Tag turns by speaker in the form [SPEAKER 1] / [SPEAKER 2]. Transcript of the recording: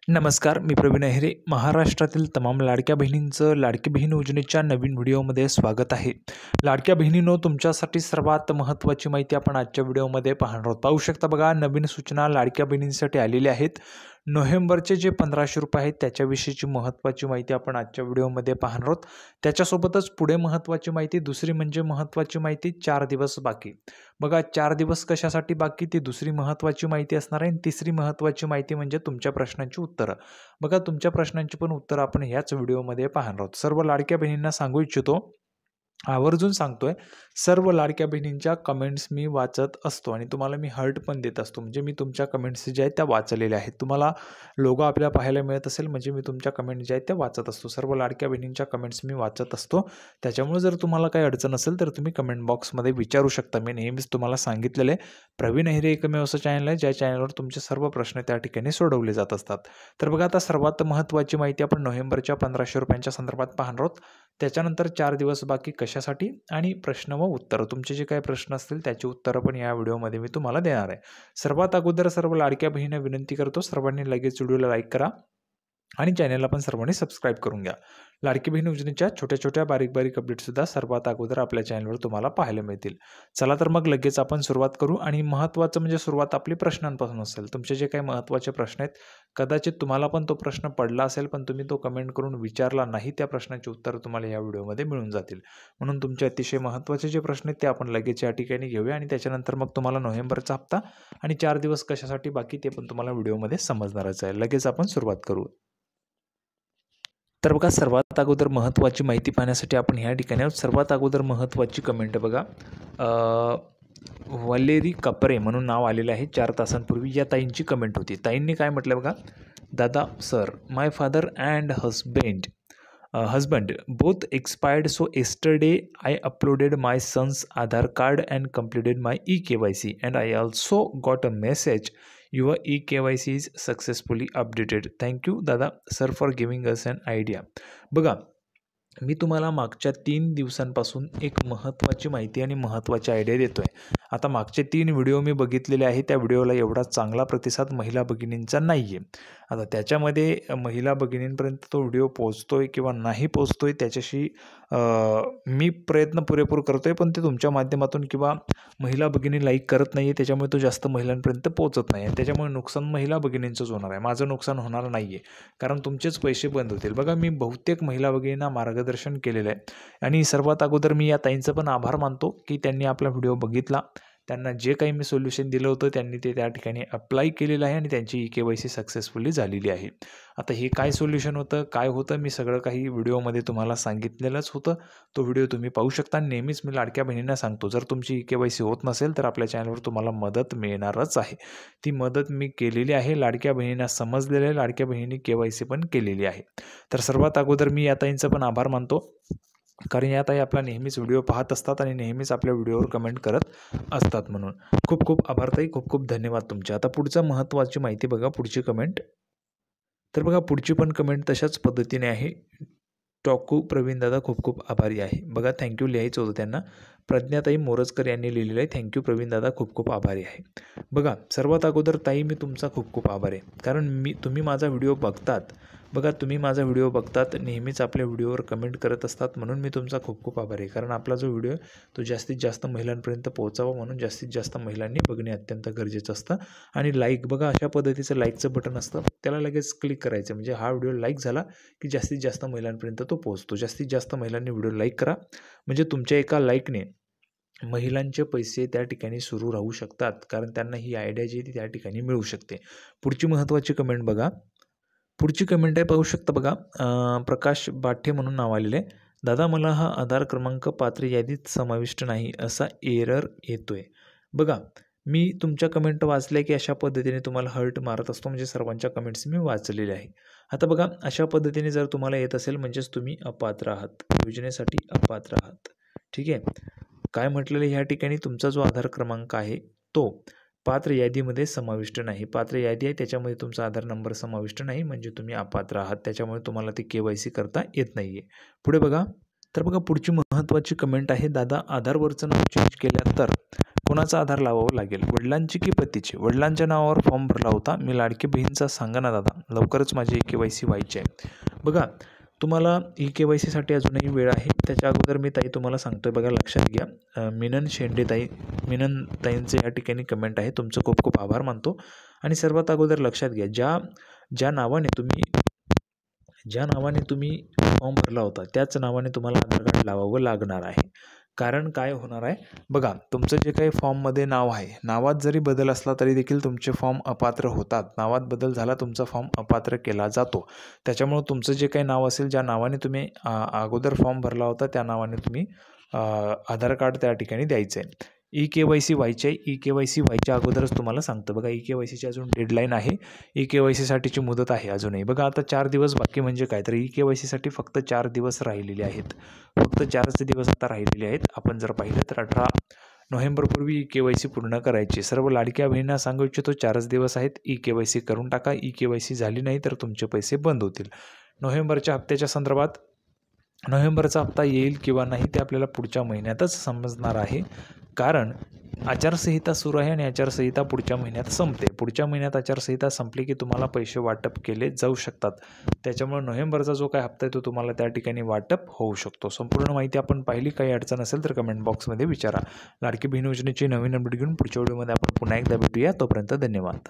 [SPEAKER 1] नमस्कार, मी प्रवीण अहिरे. महाराष्ट्रातील तमाम लाडक्या बहिणींचं लाडकी बहीण योजनेच्या नवीन व्हिडिओमध्ये स्वागत आहे. लाडक्या बहिणींनो, तुमच्यासाठी सर्वात महत्त्वाची माहिती आपण आजच्या व्हिडिओमध्ये पाहणार आहोत. पाहू शकता बघा, नवीन सूचना लाडक्या बहिणींसाठी आलेल्या आहेत. नोव्हेंबरचे जे 1500 रुपये आहेत त्याच्याविषयीची महत्त्वाची माहिती आपण आजच्या व्हिडिओमध्ये पाहणार आहोत. त्याच्यासोबतच पुढे महत्त्वाची माहिती, दुसरी म्हणजे महत्त्वाची माहिती 4 दिवस बाकी. बघा, 4 दिवस कशासाठी बाकी ती दुसरी महत्त्वाची माहिती असणार आहे. आणि तिसरी महत्त्वाची माहिती म्हणजे तुमच्या प्रश्नांची उत्तरं. बघा, तुमच्या प्रश्नांची पण उत्तरं आपण ह्याच व्हिडिओमध्ये पाहणार आहोत. सर्व लाडक्या बहिणींना सांगू इच्छितो, आवर्जून सांगतोय, सर्व लाडक्या बहिणींच्या कमेंट्स मी वाचत असतो आणि तुम्हाला मी हर्ट पण देत असतो. म्हणजे मी तुमच्या कमेंट्स ज्या आहेत त्या वाचलेल्या आहेत. तुम्हाला लोगो आपल्याला पाहायला मिळत असेल, म्हणजे मी तुमच्या कमेंट्स ज्या आहेत त्या वाचत असतो. सर्व लाडक्या बहिणींच्या कमेंट्स मी वाचत असतो. त्याच्यामुळे जर तुम्हाला काही अडचण असेल तर तुम्ही कमेंट बॉक्समध्ये विचारू शकता. मी नेहमीच तुम्हाला सांगितलेलं आहे, प्रवीण अहिरे एकमेव असं चॅनल आहे ज्या चॅनलवर तुमचे सर्व प्रश्न त्या ठिकाणी सोडवले जात असतात. तर बघा, आता सर्वात महत्त्वाची माहिती आपण नोव्हेंबरच्या 1500 रुपयांच्या संदर्भात पाहणार आहोत. त्याच्यानंतर 4 दिवस बाकी कशासाठी आणि प्रश्न व उत्तरं, तुमचे जे काही प्रश्न असतील त्याची उत्तरं पण या व्हिडिओमध्ये मी तुम्हाला देणार आहे. सर्वात अगोदर सर्व लाडक्या बहिणींना विनंती करतो, सर्वांनी लगेच व्हिडिओला लाईक करा आणि चॅनलला पण सर्वांनी सबस्क्राईब करून घ्या. लाडकी बहीण योजनेच्या छोट्या छोट्या बारीक अपडेटसुद्धा सर्वात अगोदर आपल्या चॅनलवर तुम्हाला पाहायला मिळतील. चला तर मग लगेच आपण सुरुवात करू. आणि महत्त्वाचं म्हणजे सुरुवात आपली प्रश्नांपासून असेल. तुमचे जे काही महत्त्वाचे प्रश्न आहेत, कदाचित तुम्हाला पण तो प्रश्न पडला असेल पण तुम्ही तो कमेंट करून विचारला नाही, त्या प्रश्नाची उत्तरं तुम्हाला या व्हिडिओमध्ये मिळून जातील. म्हणून तुमचे अतिशय महत्त्वाचे जे प्रश्न आहेत ते आपण लगेच या ठिकाणी घेऊया आणि त्याच्यानंतर मग तुम्हाला नोव्हेंबरचा हप्ता आणि 4 दिवस कशासाठी बाकी ते पण तुम्हाला व्हिडिओमध्ये समजणारच आहे. लगेच आपण सुरुवात करू. तर बघा, सर्वात अगोदर महत्त्वाची माहिती पाहण्यासाठी आपण ह्या ठिकाणी सर्वात अगोदर महत्त्वाची कमेंट बघा, वलेरी कपरे म्हणून नाव आलेलं आहे. 4 तासांपूर्वी या ताईंची कमेंट होती. ताईंनी काय म्हटलं बघा, दादा sir, my father and husband both expired, so yesterday I uploaded my son's Aadhaar card and completed my eKYC, and I also got a message, your eKYC is successfully updated. Thank you दादा sir for giving us an idea. बघा, मी तुम्हाला मागच्या 3 दिवसांपासून एक महत्त्वाची माहिती आणि महत्त्वाची आयडिया देतो आहे. आता मागचे 3 व्हिडिओ मी बघितलेले आहे, त्या व्हिडिओला एवढा चांगला प्रतिसाद महिला भगिनींचा नाही आहे. आता त्याच्यामध्ये महिला भगिनींपर्यंत तो व्हिडिओ पोहोचतो आहे किंवा नाही पोहोचतो आहे त्याच्याशी मी प्रयत्न पुरेपूर करतो आहे, पण ते तुमच्या माध्यमातून किंवा महिला भगिनी लाईक करत नाही आहे, त्याच्यामुळे तो जास्त महिलांपर्यंत पोहोचत नाही आणि त्याच्यामुळे नुकसान महिला भगिनींचंच होणार आहे. माझं नुकसान होणार नाही आहे, कारण तुमचेच पैसे बंद होतील. बघा, मी बहुतेक महिला भगिनींना मार्गदर्शन केलेलं आहे आणि सर्वात अगोदर मी या ताईंचं पण आभार मानतो की त्यांनी आपला व्हिडिओ बघितला. त्यांना जे काही मी सोल्युशन दिलं होतं त्यांनी ते त्या ठिकाणी अप्लाय केलेलं आहे आणि त्यांची eKYC सक्सेसफुली झालेली आहे. आता हे काय सोल्युशन होतं, काय होतं, मी सगळं काही व्हिडिओमध्ये तुम्हाला सांगितलेलंच होतं. तो व्हिडिओ तुम्ही पाहू शकता. नेहमीच मी लाडक्या बहिणींना सांगतो, जर तुमची eKYC होत नसेल तर आपल्या चॅनलवर तुम्हाला मदत मिळणारच आहे. ती मदत मी केलेली आहे, लाडक्या बहिणींना समजलेलं आहे, लाडक्या बहिणींनी KYC पण केलेली आहे. तर सर्वात अगोदर मी या ताईंचं पण आभार मानतो, कारण या ताई आपला नेहमीच व्हिडिओ पाहत असतात आणि नेहमीच आपल्या व्हिडिओवर कमेंट करत असतात. म्हणून खूप खूप आभार ताई, खूप खूप धन्यवाद तुमचे. आता पुढचं महत्त्वाची माहिती बघा, पुढची कमेंट. तर बघा, पुढची पण कमेंट तशाच पद्धतीने आहे. टॉकू प्रवीण दादा खूप खूप आभारी आहे. बघा, थँक्यू लिहायचं होतं त्यांना. प्रज्ञाताई मोरजकर यांनी लिहिलेलं आहे, थँक्यू प्रवीण दादा, खूप खूप आभारी आहे. बघा, सर्वात अगोदर ताई मी तुमचा खूप खूप आभार आहे, कारण तुम्ही माझा व्हिडिओ बघतात. बघा, तुम्ही माझा व्हिडिओ बघतात, नेहमीच आपल्या व्हिडिओवर कमेंट करत असतात, म्हणून मी तुमचा खूप खूप आभारी आहे. कारण आपला जो व्हिडिओ तो जास्तीत जास्त महिलांपर्यंत पोहोचावा म्हणून जास्तीत जास्त महिलांनी बघणे अत्यंत गरजेचं असतं. आणि लाईक, बघा, अशा पद्धतीचं लाईकचं बटन असतं, त्याला लगेच क्लिक करायचं, म्हणजे हा व्हिडिओ लाईक झाला की जास्तीत जास्त महिलांपर्यंत तो पोहोचतो. जास्तीत जास्त महिलांनी व्हिडिओ लाईक करा, म्हणजे तुमच्या एका लाईकने महिलांचे पैसे त्या ठिकाणी सुरू राहू शकतात, कारण त्यांना ही आयडिया जी आहे ती त्या ठिकाणी मिळू शकते. पुढची महत्त्वाची कमेंट बघा, पुढची कमेंट आहे, पाहू शकता बघा, प्रकाश बाठे म्हणून नाव आलेलं आहे. दादा, मला हा आधार क्रमांक पात्र यादीत समाविष्ट नाही असा एरर येतोय. बघा, मी तुमच्या कमेंट वाचल्या की अशा पद्धतीने तुम्हाला हर्ट मारत असतो, म्हणजे सर्वांच्या कमेंट्स मी वाचलेल्या आहे. आता बघा, अशा पद्धतीने जर तुम्हाला येत असेल म्हणजेच तुम्ही अपात्र आहात, योजनेसाठी अपात्र आहात. ठीक आहे, काय म्हटलेलं ह्या ठिकाणी, तुमचा जो आधार क्रमांक आहे तो पात्र यादीमध्ये समाविष्ट नाही. पात्र यादी आहे त्याच्यामध्ये तुमचा आधार नंबर समाविष्ट नाही, म्हणजे तुम्ही अपात्र आहात, त्याच्यामुळे तुम्हाला ते KYC करता येत नाही आहे. पुढे बघा, तर बघा, पुढची महत्त्वाची कमेंट आहे, दादा आधारवरचं नाव चेंज केलं तर कोणाचा आधार लावावा लागेल, वडिलांची की पतीचे? वडिलांच्या नावावर फॉर्म भरला होता, मी लाडकी बहीणचा सांगा ना दादा, लवकरच माझी KYC व्हायची आहे. बघा, तुम्हाला KYCसाठी अजूनही वेळ आहे. त्याच्या अगोदर मी ताई तुम्हाला सांगतो आहे, बघा लक्षात घ्या. मिनन शेंडे ताईंचे या ठिकाणी कमेंट आहे, तुमचं खूप खूप आभार मानतो. आणि सर्वात अगोदर लक्षात घ्या, ज्या नावाने तुम्ही फॉर्म भरला होता त्याच नावाने तुम्हाला आधार कार्ड लावावं लागणार आहे. कारण काय होणार आहे, बघा तुमचं जे काही फॉर्ममध्ये नाव आहे, नावात जरी बदल असला तरी देखील तुमचे फॉर्म अपात्र होतात. नावात बदल झाला तुमचा फॉर्म अपात्र केला जातो. त्याच्यामुळं तुमचं जे काही नाव असेल, ज्या नावाने तुम्ही अगोदर फॉर्म भरला होता त्या नावाने तुम्ही आधार कार्ड त्या ठिकाणी द्यायचं आहे. KYC व्हायची आहे. KYC व्हायच्या अगोदरच तुम्हाला सांगतं, बघा KYCची अजून डेडलाईन आहे. KYCसाठीची मुदत आहे अजूनही. बघा आता 4 दिवस बाकी, म्हणजे काय तर KYCसाठी फक्त 4 दिवस राहिलेले आहेत. फक्त 4च दिवस आता राहिलेले आहेत. आपण जर पाहिलं तर 18 नोव्हेंबरपूर्वी KYC पूर्ण करायची. सर्व लाडक्या बहिणींना सांगू इच्छितो, 4च दिवस आहेत. KYC करून टाका. KYC झाली नाही तर तुमचे पैसे बंद होतील. नोव्हेंबरच्या हप्त्याच्या संदर्भात, नोव्हेंबरचा हप्ता येईल किंवा नाही ते आपल्याला पुढच्या महिन्यातच समजणार आहे. कारण आचारसंहिता सुरू आहे आणि आचारसंहिता पुढच्या महिन्यात संपते. पुढच्या महिन्यात आचारसंहिता संपली की तुम्हाला पैसे वाटप केले जाऊ शकतात. त्याच्यामुळे नोव्हेंबरचा जो काही हप्ता आहे तो तुम्हाला त्या ठिकाणी वाटप होऊ शकतो. संपूर्ण माहिती आपण पाहिली. काही अडचण असेल तर कमेंट बॉक्समध्ये विचारा. लाडकी बहीण योजनेची नवीन अपडेट घेऊन पुढच्या व्हिडिओमध्ये आपण पुन्हा एकदा भेटूया. तोपर्यंत धन्यवाद.